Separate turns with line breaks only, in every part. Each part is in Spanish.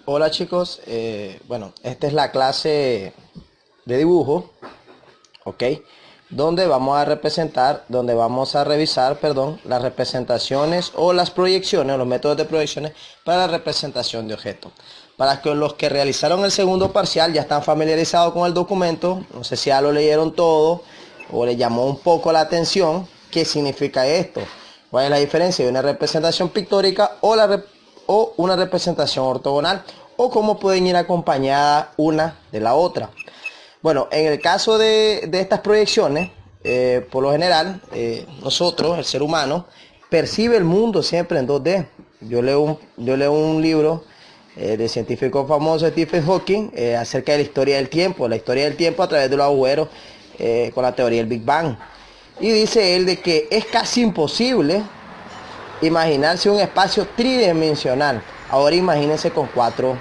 Hola chicos, bueno, esta es la clase de dibujo, ¿ok? Donde vamos a revisar, perdón, las representaciones o las proyecciones, los métodos de proyecciones para la representación de objetos. Para que los que realizaron el segundo parcial ya están familiarizados con el documento, no sé si ya lo leyeron todo o les llamó un poco la atención, ¿qué significa esto? ¿Cuál es la diferencia de una representación pictórica o una representación ortogonal? O cómo pueden ir acompañadas una de la otra. Bueno, en el caso de estas proyecciones, por lo general, nosotros, el ser humano, percibe el mundo siempre en 2D. Yo leo un libro de científico famoso Stephen Hawking acerca de la historia del tiempo a través de los agujeros con la teoría del Big Bang. Y dice él de que es casi imposible imaginarse un espacio tridimensional. Ahora imagínense con cuatro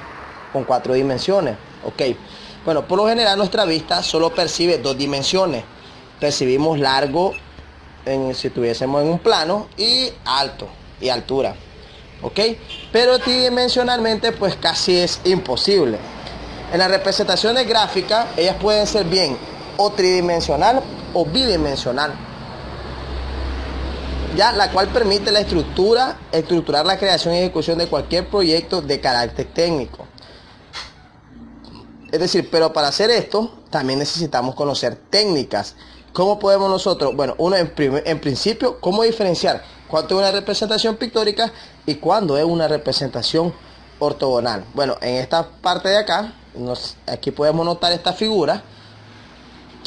dimensiones. Ok. Bueno, por lo general nuestra vista solo percibe 2 dimensiones. Percibimos largo si estuviésemos en un plano y alto y altura. Ok. Pero tridimensionalmente pues casi es imposible. En las representaciones gráficas ellas pueden ser bien o tridimensional o bidimensional, ya la cual permite estructurar la creación y ejecución de cualquier proyecto de carácter técnico. Es decir, pero para hacer esto también necesitamos conocer técnicas. ¿Cómo podemos nosotros? Bueno, en principio, ¿cómo diferenciar cuánto es una representación pictórica y cuándo es una representación ortogonal? Bueno, en esta parte de acá, aquí podemos notar esta figura.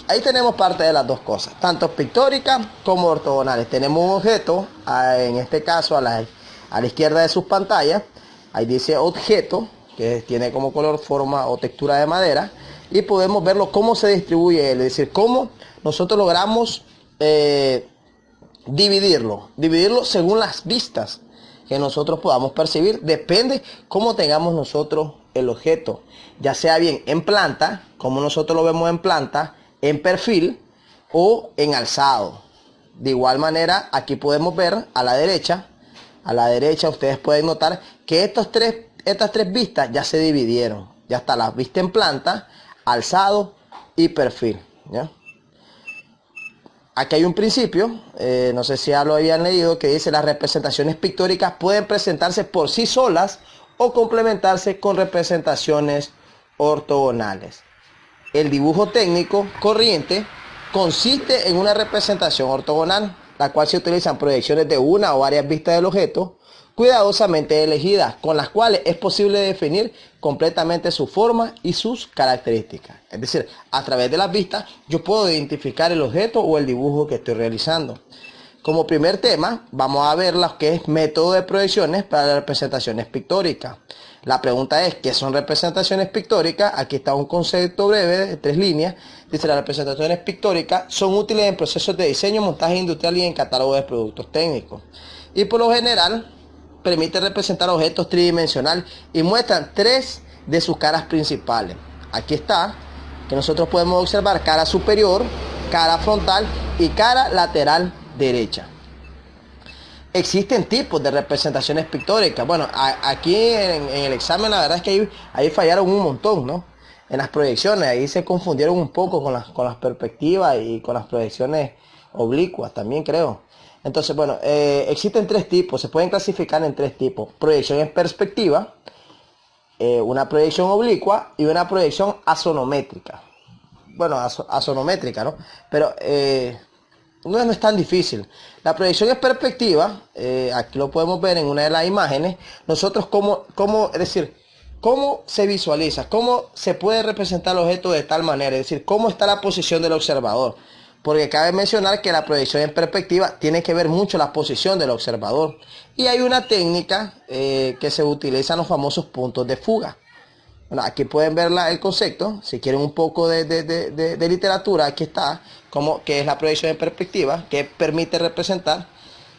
Ahí tenemos parte de las dos cosas, tanto pictóricas como ortogonales. Tenemos un objeto, en este caso a la izquierda de sus pantallas. Ahí dice objeto, que tiene como color, forma o textura de madera. Y podemos verlo cómo se distribuye, es decir, cómo nosotros logramos dividirlo según las vistas que nosotros podamos percibir. Depende cómo tengamos nosotros el objeto, ya sea bien en planta, como nosotros lo vemos en planta, en perfil o en alzado. De igual manera, aquí podemos ver a la derecha ustedes pueden notar que estas tres vistas ya se dividieron. Ya está la vista en planta, alzado y perfil, ¿ya? Aquí hay un principio, no sé si ya lo habían leído, que dice: las representaciones pictóricas pueden presentarse por sí solas o complementarse con representaciones ortogonales. El dibujo técnico corriente consiste en una representación ortogonal, la cual se utilizan proyecciones de una o varias vistas del objeto cuidadosamente elegidas, con las cuales es posible definir completamente su forma y sus características. Es decir, a través de las vistas yo puedo identificar el objeto o el dibujo que estoy realizando. Como primer tema, vamos a ver lo que es método de proyecciones para las representaciones pictóricas. La pregunta es: ¿qué son representaciones pictóricas? Aquí está un concepto breve de 3 líneas. Dice: las representaciones pictóricas son útiles en procesos de diseño, montaje industrial y en catálogo de productos técnicos. Y por lo general, permite representar objetos tridimensionales y muestran 3 de sus caras principales. Aquí está, que nosotros podemos observar cara superior, cara frontal y cara lateral derecha. Existen tipos de representaciones pictóricas. Bueno, aquí en el examen la verdad es que ahí fallaron un montón, ¿no? En las proyecciones, ahí se confundieron un poco con las perspectivas y con las proyecciones oblicuas también, creo. Entonces, bueno, existen 3 tipos, se pueden clasificar en 3 tipos: proyección en perspectiva, una proyección oblicua y una proyección asonométrica. Bueno, asonométrica, ¿no? Pero no es tan difícil. La proyección en perspectiva, aquí lo podemos ver en una de las imágenes. Nosotros es decir, cómo se visualiza, cómo se puede representar el objeto de tal manera, es decir, cómo está la posición del observador. Porque cabe mencionar que la proyección en perspectiva tiene que ver mucho la posición del observador. Y hay una técnica que se utiliza en los famosos puntos de fuga. Bueno, aquí pueden ver el concepto. Si quieren un poco de literatura, aquí está, que es la proyección en perspectiva, que permite representar,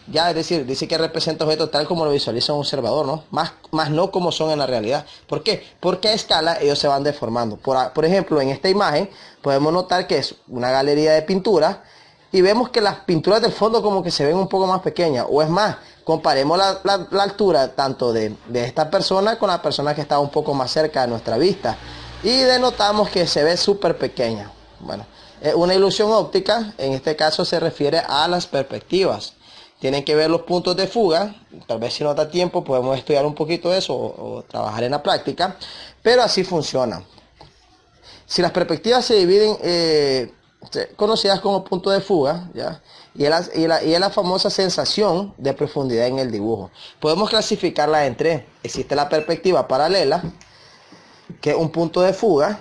ya, es decir, dice que representa objetos tal como lo visualiza un observador, ¿no? Más no como son en la realidad. ¿Por qué? Porque a escala ellos se van deformando. Por ejemplo, en esta imagen podemos notar que es una galería de pintura y vemos que las pinturas del fondo como que se ven un poco más pequeñas. O es más, comparemos la altura tanto de esta persona con la persona que está un poco más cerca de nuestra vista y denotamos que se ve súper pequeña. Bueno, una ilusión óptica en este caso se refiere a las perspectivas. Tienen que ver los puntos de fuga. Tal vez si no da tiempo podemos estudiar un poquito de eso o trabajar en la práctica, pero así funciona. Si las perspectivas se dividen, conocidas como punto de fuga, ¿ya? Y es la famosa sensación de profundidad en el dibujo. Podemos clasificarla en tres. Existe la perspectiva paralela, que es un punto de fuga,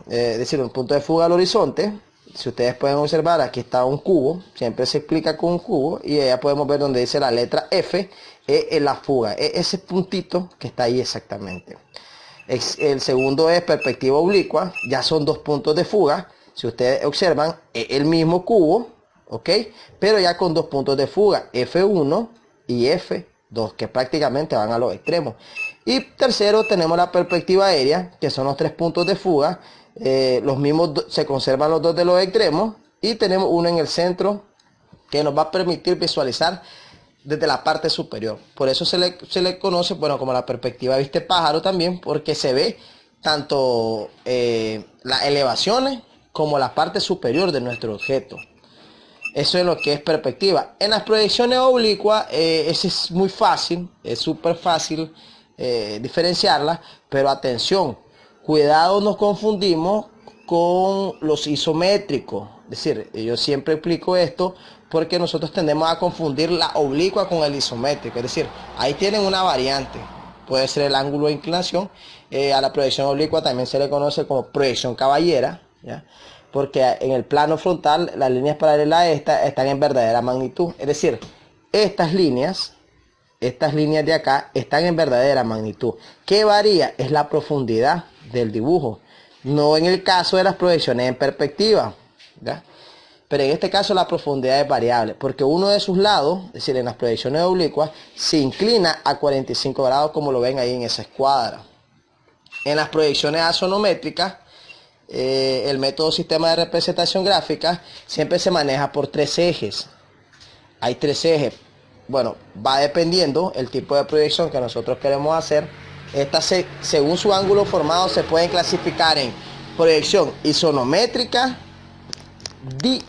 es decir, un punto de fuga al horizonte. Si ustedes pueden observar, aquí está un cubo, siempre se explica con un cubo, y ya podemos ver donde dice la letra F, es la fuga, es ese puntito que está ahí exactamente. El segundo es perspectiva oblicua, ya son dos puntos de fuga. Si ustedes observan, es el mismo cubo, ¿ok? Pero ya con dos puntos de fuga, F1 y F2, que prácticamente van a los extremos. Y tercero tenemos la perspectiva aérea, que son los tres puntos de fuga. Los mismos se conservan los dos de los extremos. Y tenemos uno en el centro que nos va a permitir visualizar desde la parte superior. Por eso se le conoce, bueno, como la perspectiva viste pájaro también, porque se ve tanto las elevaciones como la parte superior de nuestro objeto. Eso es lo que es perspectiva. En las proyecciones oblicuas, eso es muy fácil, es súper fácil diferenciarlas, pero atención, cuidado, nos confundimos con los isométricos. Es decir, yo siempre explico esto porque nosotros tendemos a confundir la oblicua con el isométrico. Es decir, ahí tienen una variante. Puede ser el ángulo de inclinación. A la proyección oblicua también se le conoce como proyección caballera, ¿ya? Porque en el plano frontal las líneas paralelas a esta están en verdadera magnitud. Es decir, estas líneas de acá están en verdadera magnitud. ¿Qué varía? Es la profundidad del dibujo. No en el caso de las proyecciones en perspectiva, ¿ya? Pero en este caso la profundidad es variable, porque uno de sus lados, es decir, en las proyecciones oblicuas, se inclina a 45 grados, como lo ven ahí en esa escuadra. En las proyecciones axonométricas, el método sistema de representación gráfica siempre se maneja por tres ejes. Hay tres ejes. Bueno, va dependiendo el tipo de proyección que nosotros queremos hacer. Estas, según su ángulo formado, se pueden clasificar en proyección isonométrica,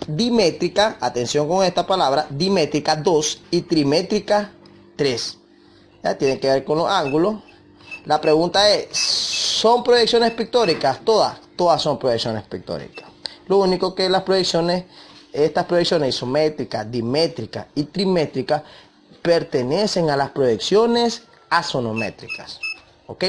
dimétrica, atención con esta palabra, dimétrica 2 y trimétrica 3. Ya tienen que ver con los ángulos. La pregunta es, ¿son proyecciones pictóricas? Todas son proyecciones pictóricas. Lo único que las proyecciones, estas proyecciones isométricas, dimétricas y trimétricas pertenecen a las proyecciones axonométricas. ¿Ok?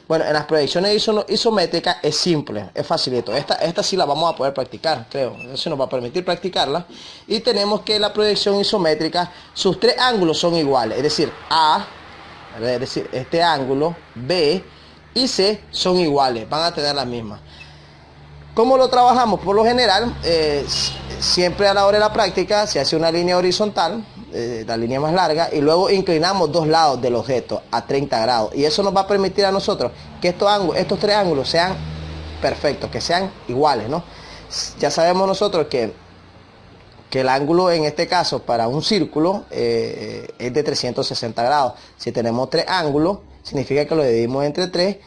Bueno, en las proyecciones isométricas es simple, es facilito. Esta sí la vamos a poder practicar, creo. Eso nos va a permitir practicarla. Y tenemos que la proyección isométrica, sus tres ángulos son iguales. Es decir, es decir, este ángulo, B y C son iguales, van a tener la misma. ¿Cómo lo trabajamos? Por lo general, siempre a la hora de la práctica se hace una línea horizontal, la línea más larga, y luego inclinamos dos lados del objeto a 30 grados. Y eso nos va a permitir a nosotros que estos tres ángulos sean perfectos, que sean iguales, ¿no? Ya sabemos nosotros que el ángulo en este caso para un círculo es de 360 grados. Si tenemos tres ángulos, significa que lo dividimos entre 3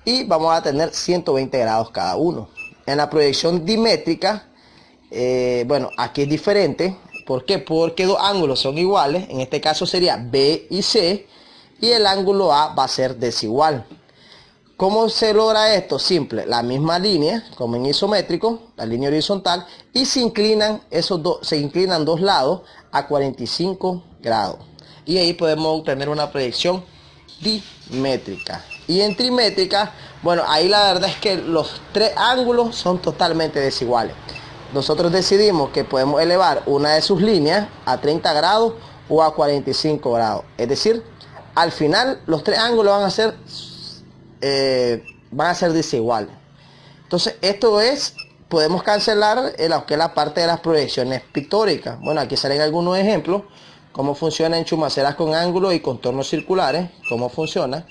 y vamos a tener 120 grados cada uno. En la proyección dimétrica, bueno, aquí es diferente. ¿Por qué? Porque dos ángulos son iguales. En este caso sería B y C. Y el ángulo A va a ser desigual. ¿Cómo se logra esto? Simple. La misma línea, como en isométrico, la línea horizontal. Y se inclinan dos lados a 45 grados. Y ahí podemos obtener una proyección dimétrica. Y en trimétrica, bueno, ahí la verdad es que los tres ángulos son totalmente desiguales. Nosotros decidimos que podemos elevar una de sus líneas a 30 grados o a 45 grados. Es decir, al final los tres ángulos van a ser desiguales. Entonces, podemos cancelar lo que es la parte de las proyecciones pictóricas. Bueno, aquí salen algunos ejemplos. Cómo funciona en chumaceras con ángulos y contornos circulares. Cómo funciona.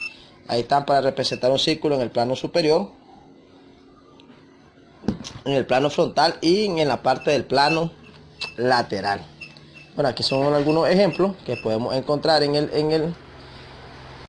Ahí están para representar un círculo en el plano superior, en el plano frontal y en la parte del plano lateral. Bueno, aquí son algunos ejemplos que podemos encontrar en el